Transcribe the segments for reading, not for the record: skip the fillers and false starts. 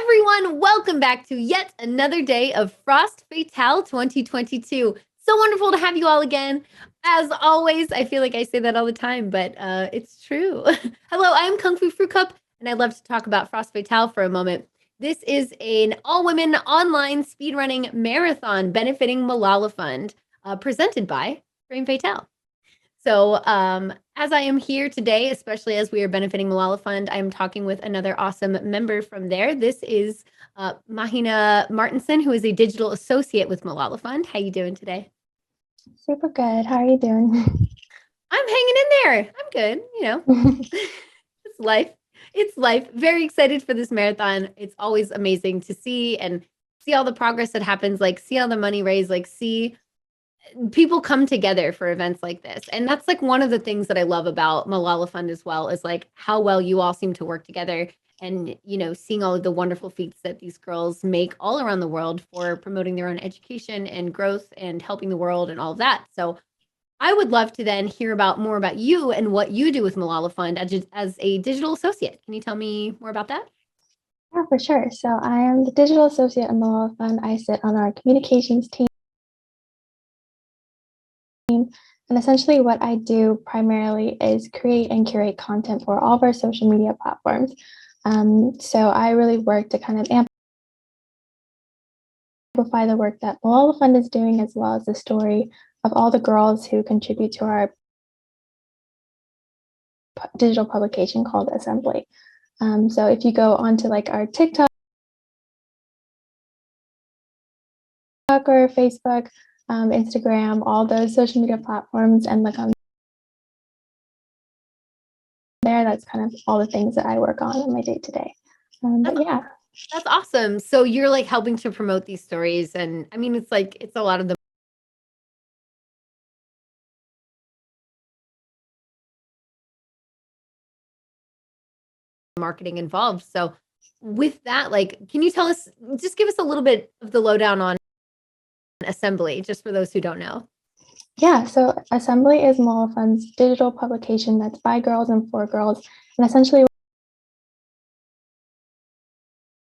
everyone, welcome back to yet another day of Frost Fatale 2022. So wonderful to have you all again. As always, I feel like I say that all the time, but it's true. Hello, I'm Kung Fu Fruit Cup, and I'd love to talk about Frost Fatale for a moment. This is an all-women online speedrunning marathon benefiting Malala Fund, presented by Frame Fatale. So, as I am here today, especially as we are benefiting Malala Fund, I am talking with another awesome member from there. This is Mahina Martinson, who is a digital associate with Malala Fund. How you doing today? Super good. How are you doing? I'm hanging in there. I'm good. It's life. It's life. Very excited for this marathon. It's always amazing to see and see all the progress that happens, like see all the money raised, like see people come together for events like this. And that's like one of the things that I love about Malala Fund as well, is like how well you all seem to work together and, seeing all of the wonderful feats that these girls make all around the world for promoting their own education and growth and helping the world and all of that. So I would love to then hear more about you and what you do with Malala Fund as a digital associate. Can you tell me more about that? Yeah, for sure. So I am the digital associate at Malala Fund. I sit on our communications team. And essentially what I do primarily is create and curate content for all of our social media platforms. So I really work to kind of amplify the work that Malala Fund is doing, as well as the story of all the girls who contribute to our digital publication called Assembly. So if you go onto like our TikTok or Facebook, Instagram, all those social media platforms, and look on there, that's kind of all the things that I work on in my day to day. But yeah. That's awesome. So you're like helping to promote these stories. And I mean, it's a lot of the marketing involved. So with that, like, can you just give us a little bit of the lowdown on Assembly, just for those who don't know? Yeah, so Assembly is Malala Fund's digital publication that's by girls and for girls. And essentially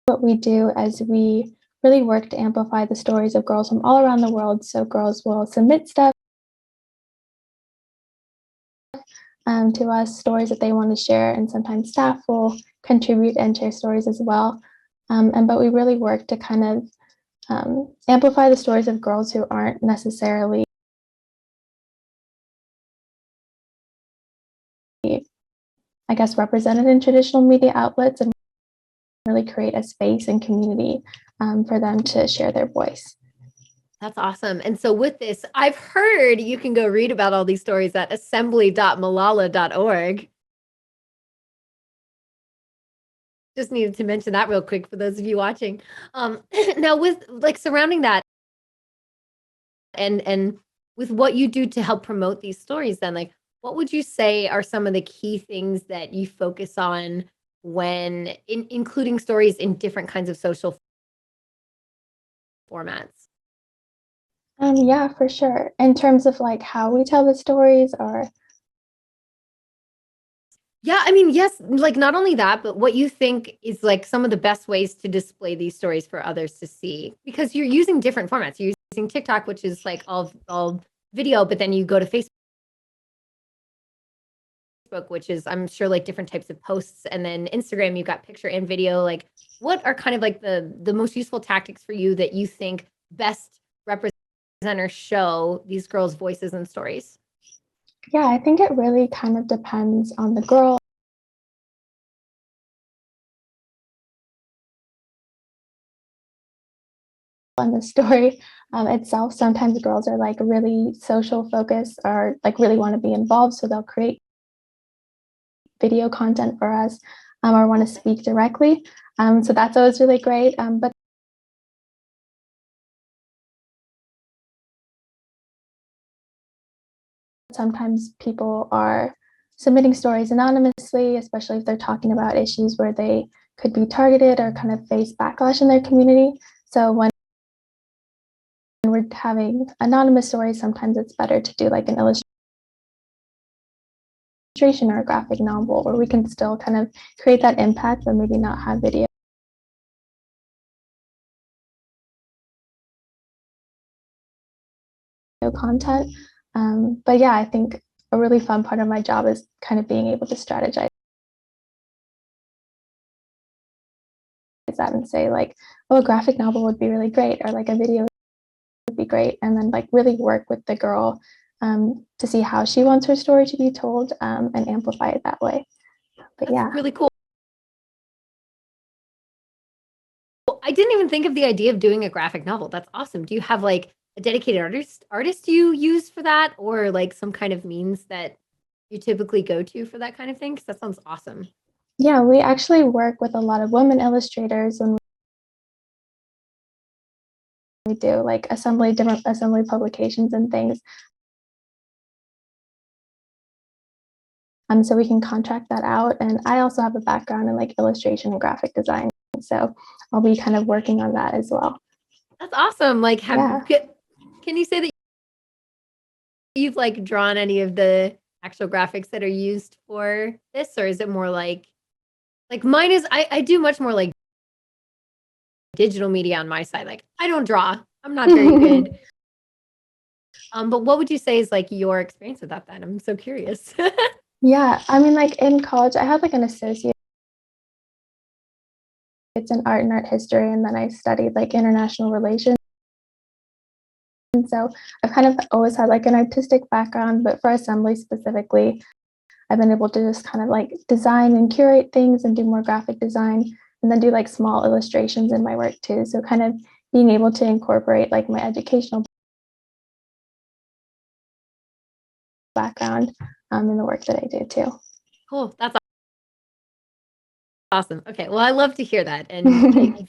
what we do is we really work to amplify the stories of girls from all around the world. So girls will submit stuff to us, stories that they want to share, and sometimes staff will contribute and share stories as well. But we really work to kind of amplify the stories of girls who aren't necessarily, I guess, represented in traditional media outlets, and really create a space and community for them to share their voice. That's awesome. And so with this, I've heard you can go read about all these stories at assembly.malala.org. Just needed to mention that real quick for those of you watching. Now with like surrounding that and with what you do to help promote these stories, then like what would you say are some of the key things that you focus on when including stories in different kinds of social formats? Yeah, for sure. In terms of like how we tell the stories, or Yeah, I mean, yes, like not only that, but what you think is like some of the best ways to display these stories for others to see, because you're using different formats. You're using TikTok, which is like all video, but then you go to Facebook, which is I'm sure like different types of posts, and then Instagram, you've got picture and video. Like, what are kind of like the most useful tactics for you that you think best represent or show these girls' voices and stories? yeah, I think it really kind of depends on the girl and the story itself. Sometimes girls are like really social focused or like really want to be involved, so they'll create video content for us, or want to speak directly. So that's always really great. But sometimes people are submitting stories anonymously, especially if they're talking about issues where they could be targeted or kind of face backlash in their community. So when we're having anonymous stories, sometimes it's better to do like an illustration or a graphic novel where we can still kind of create that impact, but maybe not have video. video content. But yeah, I think a really fun part of my job is kind of being able to strategize that and say like, oh, a graphic novel would be really great, or like a video would be great, and then like really work with the girl to see how she wants her story to be told, and amplify it that way. But That's yeah, really cool. I didn't even think of the idea of doing a graphic novel. That's awesome. Do you have like a dedicated artist you use for that, or like some kind of means that you typically go to for that kind of thing? Because that sounds awesome. yeah, we actually work with a lot of women illustrators when we do like different assembly publications and things. So we can contract that out. And I also have a background in like illustration and graphic design. So I'll be kind of working on that as well. That's awesome. Like, Yeah. can you say that you've like drawn any of the actual graphics that are used for this, or is it more like mine is? I do much more like digital media on my side. Like, I don't draw. I'm not very good. But what would you say is like your experience with that then? I'm so curious. Yeah. I mean, like in college, I had like an associate. It's in art and art history. And then I studied like international relations. And so I've kind of always had like an artistic background, but for assembly specifically, I've been able to just kind of like design and curate things and do more graphic design, and then do like small illustrations in my work too. So kind of being able to incorporate like my educational background in the work that I do too. Cool. That's awesome. Okay. Well, I love to hear that. And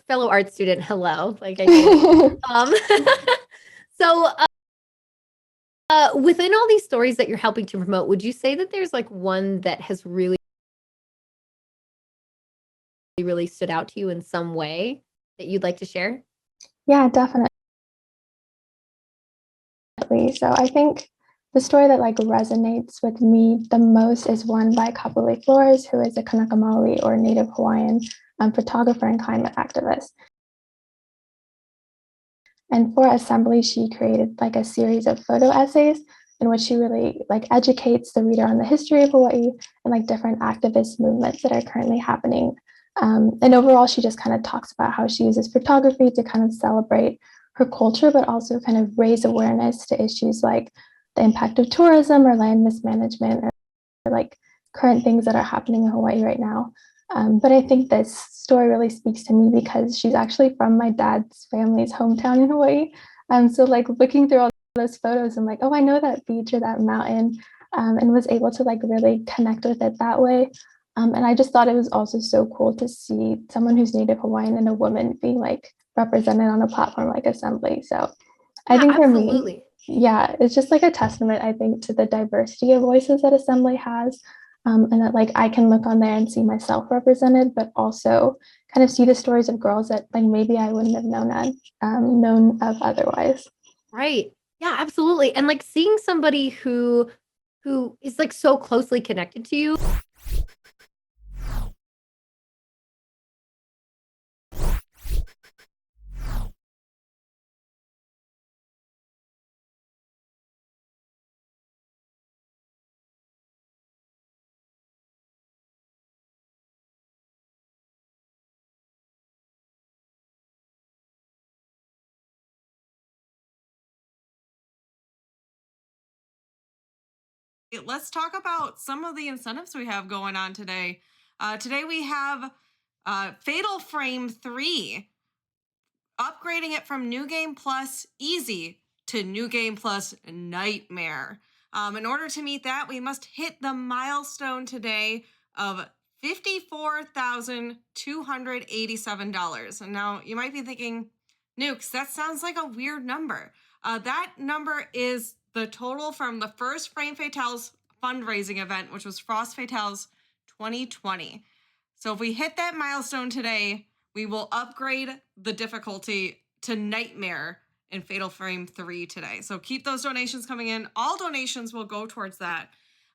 fellow art student, hello. Like I get it. So within all these stories that you're helping to promote, would you say that there's like one that has really, really stood out to you in some way that you'd like to share? Yeah, definitely. So I think the story that like resonates with me the most is one by Kapolei Flores, who is a Kanaka Maoli or Native Hawaiian photographer and climate activist. And for Assembly, she created like a series of photo essays in which she really like educates the reader on the history of Hawaii and like different activist movements that are currently happening. And overall, she just kind of talks about how she uses photography to kind of celebrate her culture, but also kind of raise awareness to issues like the impact of tourism or land mismanagement, or like current things that are happening in Hawaii right now. But I think this story really speaks to me because she's actually from my dad's family's hometown in Hawaii. So like looking through all those photos, I'm like, oh, I know that beach or that mountain, and was able to like really connect with it that way. And I just thought it was also so cool to see someone who's Native Hawaiian and a woman being like represented on a platform like Assembly. So I Yeah, think for me, absolutely. yeah, it's just like a testament, I think, to the diversity of voices that Assembly has. And that like I can look on there and see myself represented, but also kind of see the stories of girls that like maybe I wouldn't have known of otherwise. Right. Yeah, absolutely. And like seeing somebody who is like so closely connected to you. Let's talk about some of the incentives we have going on today. Today we have Fatal Frame 3, upgrading it from New Game Plus Easy to New Game Plus Nightmare. In order to meet that, we must hit the milestone today of $54,287. And now you might be thinking, Nukes, that sounds like a weird number. That number is the total from the first Frame Fatales fundraising event, which was Frost Fatales 2020. So if we hit that milestone today, we will upgrade the difficulty to Nightmare in Fatal Frame 3 today. So keep those donations coming in. All donations will go towards that.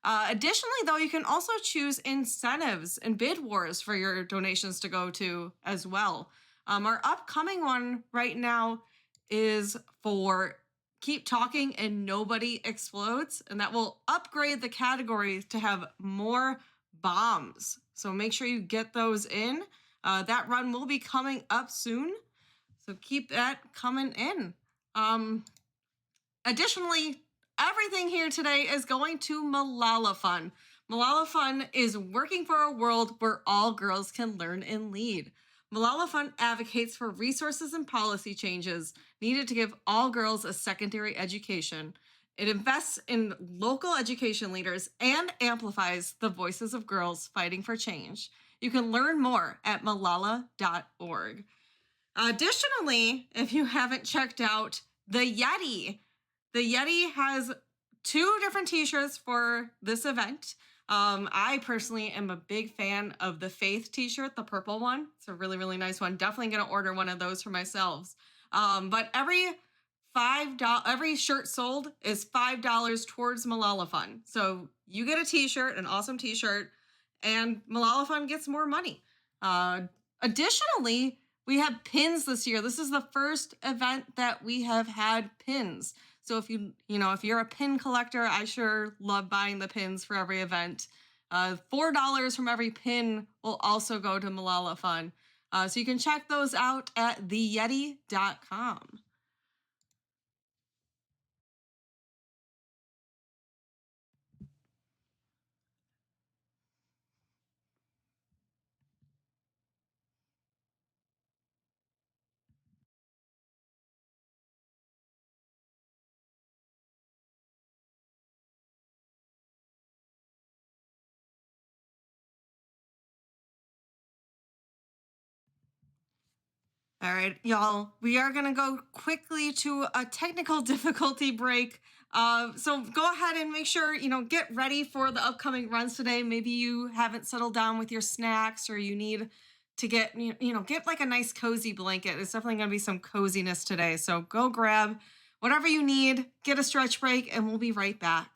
Additionally, though, you can also choose incentives and bid wars for your donations to go to as well. Our upcoming one right now is for keep talking and nobody explodes, and that will upgrade the category to have more bombs. So make sure you get those in. That run will be coming up soon, so keep that coming in. Additionally, everything here today is going to Malala Fund. Malala Fund is working for a world where all girls can learn and lead. Malala Fund advocates for resources and policy changes needed to give all girls a secondary education. It invests in local education leaders and amplifies the voices of girls fighting for change. You can learn more at malala.org. Additionally, if you haven't checked out the Yeti has 2 different t-shirts for this event. I personally am a big fan of the Faith t-shirt, the purple one. It's a really, really nice one. Definitely gonna order one of those for myself. But every shirt sold is $5 towards Malala Fund. So you get a t-shirt, an awesome t-shirt, and Malala Fund gets more money. Additionally, we have pins this year. This is the first event that we have had pins. So if if you're a pin collector, I sure love buying the pins for every event. $4 from every pin will also go to Malala Fund. So you can check those out at theyeti.com. All right, y'all, we are going to go quickly to a technical difficulty break. So go ahead and make sure, get ready for the upcoming runs today. Maybe you haven't settled down with your snacks, or you need to get like a nice cozy blanket. It's definitely going to be some coziness today. So go grab whatever you need, get a stretch break, and we'll be right back.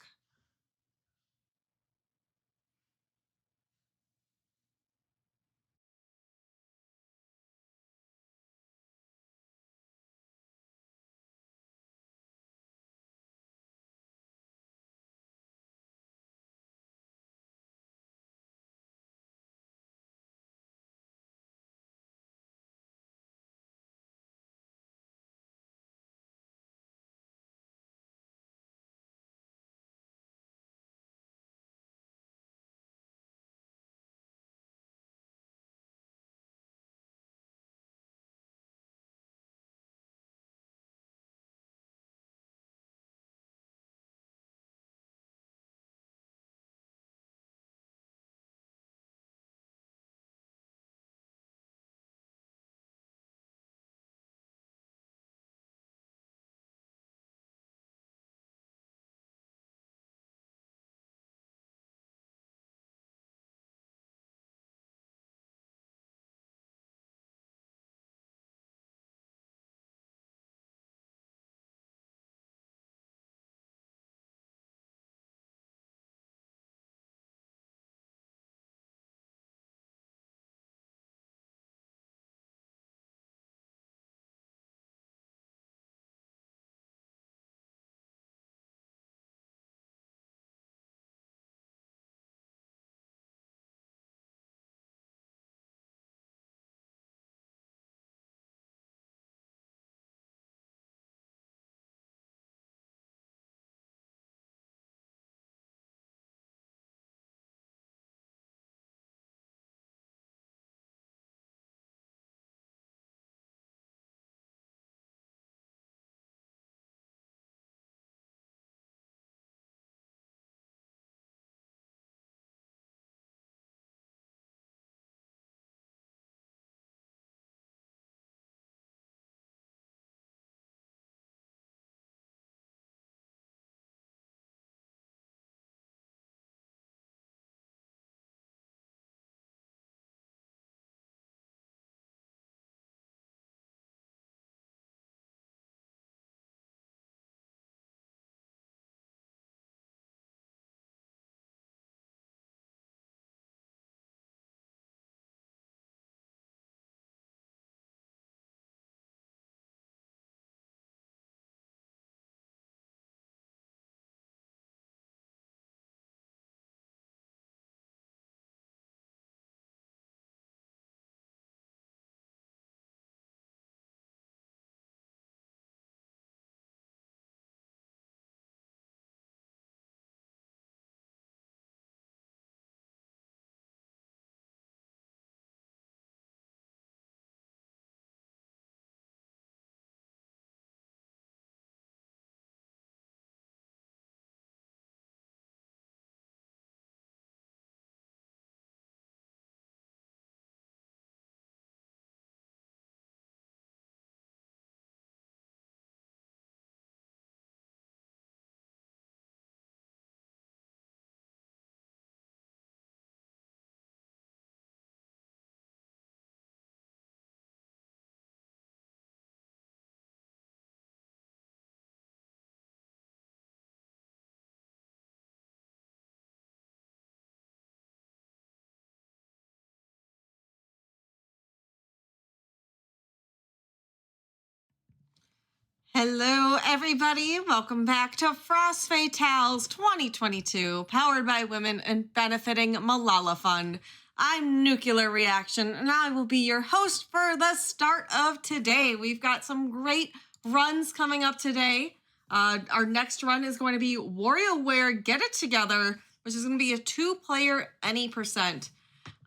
Hello, everybody. Welcome back to Frost Fatales 2022, powered by women and benefiting Malala Fund. I'm Nuclear Reaction, and I will be your host for the start of today. We've got some great runs coming up today. Our next run is going to be WarioWare Get It Together, which is going to be a 2-player any percent.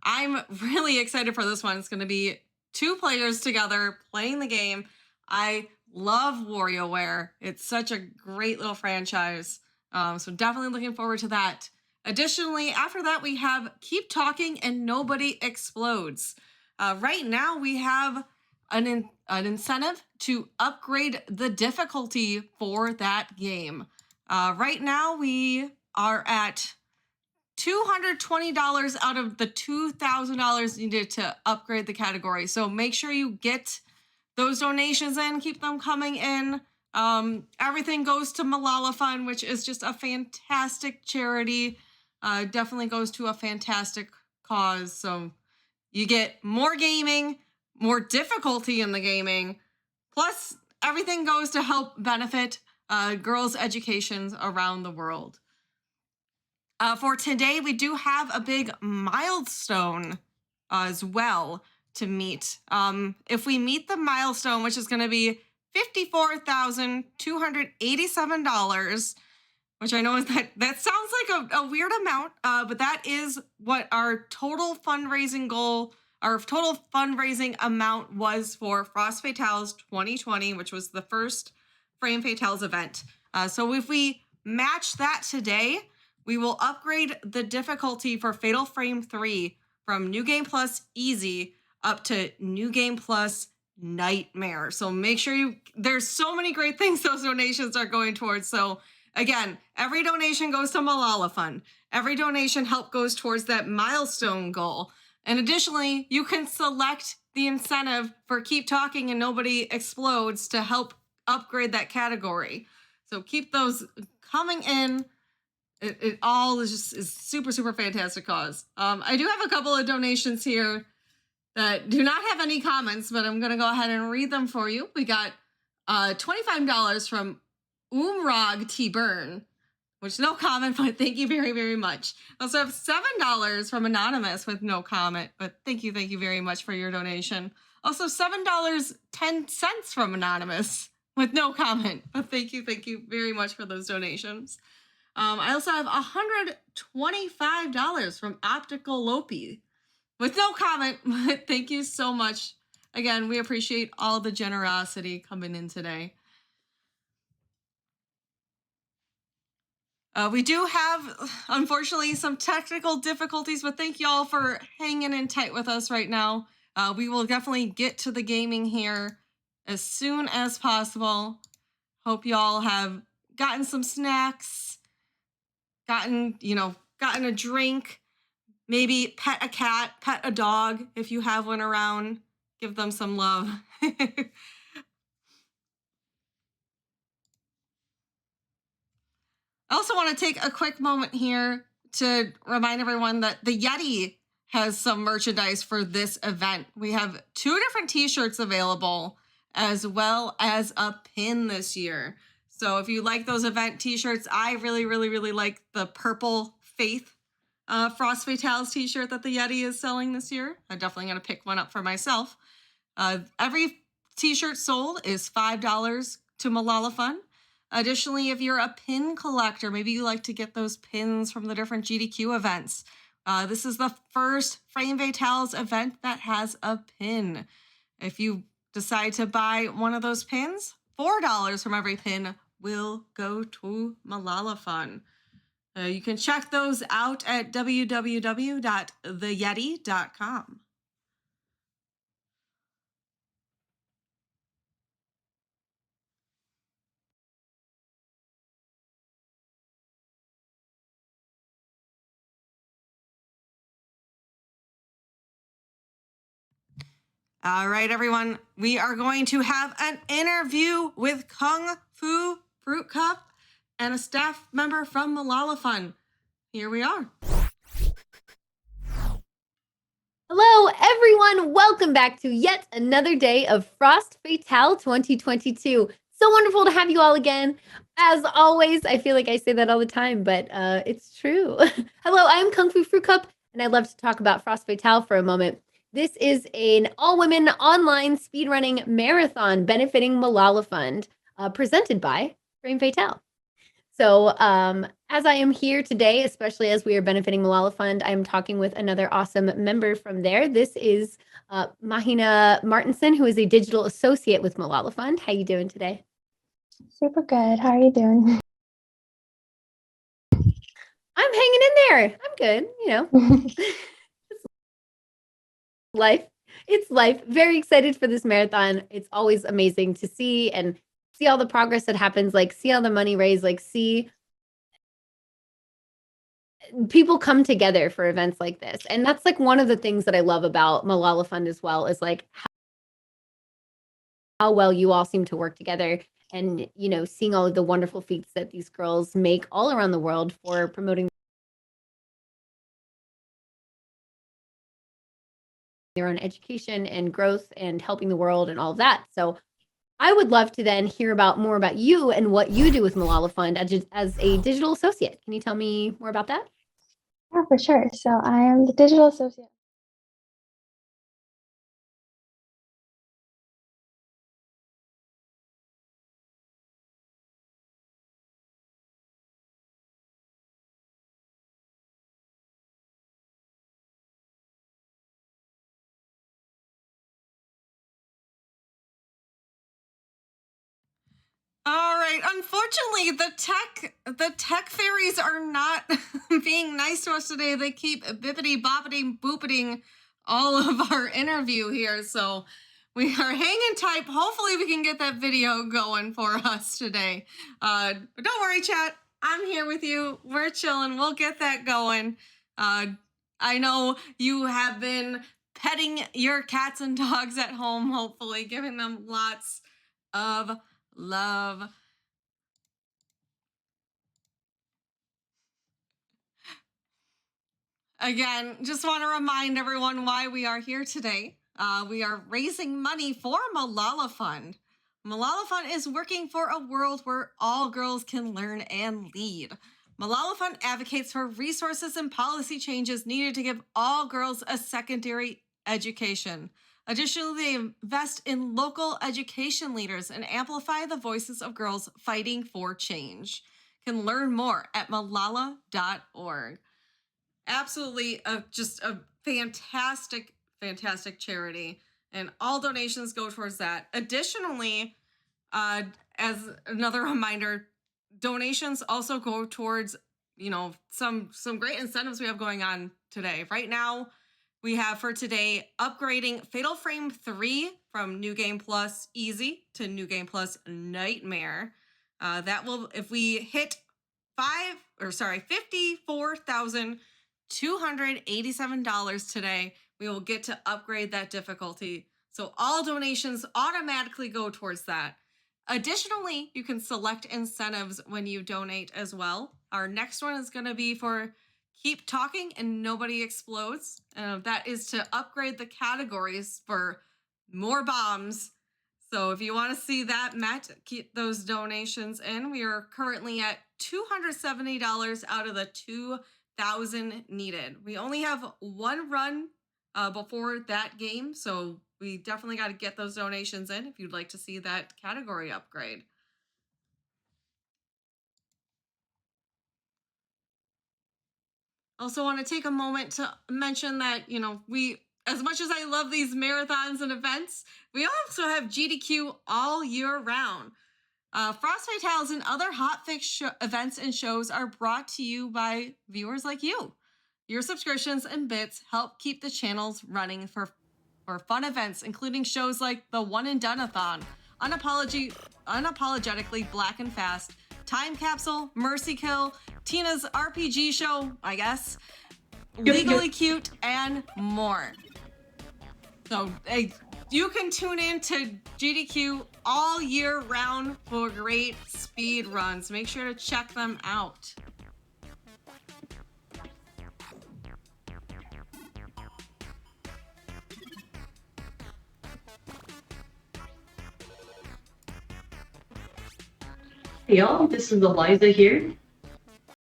I'm really excited for this one. It's going to be 2 players together playing the game. I love WarioWare. It's such a great little franchise. So definitely looking forward to that. Additionally, after that, we have Keep Talking and Nobody Explodes. Right now, we have an incentive to upgrade the difficulty for that game. Right now, we are at $220 out of the $2,000 needed to upgrade the category. So make sure you get those donations in, keep them coming in. Everything goes to Malala Fund, which is just a fantastic charity. Definitely goes to a fantastic cause. So you get more gaming, more difficulty in the gaming, plus everything goes to help benefit girls' educations around the world. For today, we do have a big milestone as well to meet. If we meet the milestone, which is going to be $54,287, which I know is that sounds like a weird amount, but that is what our total fundraising goal, our total fundraising amount was for Frost Fatales 2020, which was the first Frame Fatales event. So if we match that today, we will upgrade the difficulty for Fatal Frame 3 from New Game Plus Easy up to New Game Plus Nightmare. So make sure there's so many great things those donations are going towards. So again, every donation goes to Malala Fund. Every donation goes towards that milestone goal. And additionally, you can select the incentive for Keep Talking and Nobody Explodes to help upgrade that category. So keep those coming in. It all is super, super fantastic cause. I do have a couple of donations here that do not have any comments, but I'm going to go ahead and read them for you. We got $25 from Umrog T. Byrne, which no comment, but thank you very, very much. Also have $7 from Anonymous with no comment, but thank you very much for your donation. Also $7.10 from Anonymous with no comment, but thank you very much for those donations. I also have $125 from Optical Lopi with no comment, but thank you so much. Again, we appreciate all the generosity coming in today. We do have, unfortunately, some technical difficulties, but thank y'all for hanging in tight with us right now. We will definitely get to the gaming here as soon as possible. Hope y'all have gotten some snacks, gotten a drink, maybe pet a cat, pet a dog if you have one around. Give them some love. I also want to take a quick moment here to remind everyone that the Yeti has some merchandise for this event. We have 2 different t-shirts available, as well as a pin this year. So if you like those event t-shirts, I really, really, really like the Purple Faith Frost Fatales t-shirt that the Yeti is selling this year. I'm definitely going to pick one up for myself. Every t-shirt sold is $5 to Malala Fund. Additionally, if you're a pin collector, maybe you like to get those pins from the different GDQ events. This is the first Frame Fatales event that has a pin. If you decide to buy one of those pins, $4 from every pin will go to Malala Fund. You can check those out at www.theyeti.com. All right, everyone, we are going to have an interview with Kung Fu Fruit Cup and a staff member from Malala Fund. Here we are. Hello, everyone. Welcome back to yet another day of Frost Fatale 2022. So wonderful to have you all again. As always, I feel like I say that all the time, but it's true. Hello, I'm Kung Fu Fruit Cup, and I'd love to talk about Frost Fatale for a moment. This is an all-women online speedrunning marathon benefiting Malala Fund, presented by Frame Fatale. So, as I am here today, especially as we are benefiting Malala Fund, I am talking with another awesome member from there. This is Mahina Martinson, who is a digital associate with Malala Fund. How you doing today? Super good. How are you doing? I'm hanging in there. I'm good. It's life. It's life. Very excited for this marathon. It's always amazing to see and see all the progress that happens, like see all the money raised, like see people come together for events like this. And that's like one of the things that I love about Malala Fund as well, is like how well you all seem to work together, and seeing all of the wonderful feats that these girls make all around the world for promoting their own education and growth and helping the world and all of that. So I would love to then hear more about you and what you do with Malala Fund as a digital associate. Can you tell me more about that? Yeah, for sure. So I am the digital associate. All right. Unfortunately, the tech fairies are not being nice to us today. They keep bippity boppity booping all of our interview here. So we are hanging tight. Hopefully we can get that video going for us today. But don't worry, chat. I'm here with you. We're chilling. We'll get that going. I know you have been petting your cats and dogs at home, hopefully, giving them lots of love. Again, just want to remind everyone why we are here today. We are raising money for Malala Fund. Malala Fund is working for a world where all girls can learn and lead. Malala Fund advocates for resources and policy changes needed to give all girls a secondary education. Additionally, they invest in local education leaders and amplify the voices of girls fighting for change. You can learn more at malala.org. Absolutely, just a fantastic charity, and all donations go towards that. Additionally, as another reminder, donations also go towards some great incentives we have going on today. Right now, we have for today upgrading Fatal Frame 3 from New Game Plus Easy to New Game Plus Nightmare. That will, if we hit $54,287 today, we will get to upgrade that difficulty. So all donations automatically go towards that. Additionally, you can select incentives when you donate as well. Our next one is going to be for Keep Talking and Nobody Explodes. That is to upgrade the categories for more bombs. So if you want to see that met, keep those donations in. We are currently at $270 out of the $2,000 needed. We only have one run before that game, so we definitely got to get those donations in if you'd like to see that category upgrade. Also want to take a moment to mention that, we, as much as I love these marathons and events, we also have GDQ all year round. Frost Fatales and other hotfix events and shows are brought to you by viewers like you. Your subscriptions and bits help keep the channels running for fun events, including shows like the One and Done-a-thon, Unapologetically Black and Fast, Time Capsule, Mercy Kill, Tina's RPG show, I guess, Legally Cute, and more. So you can tune in to GDQ all year round for great speed runs. Make sure to check them out. Hey y'all, this is Eliza here.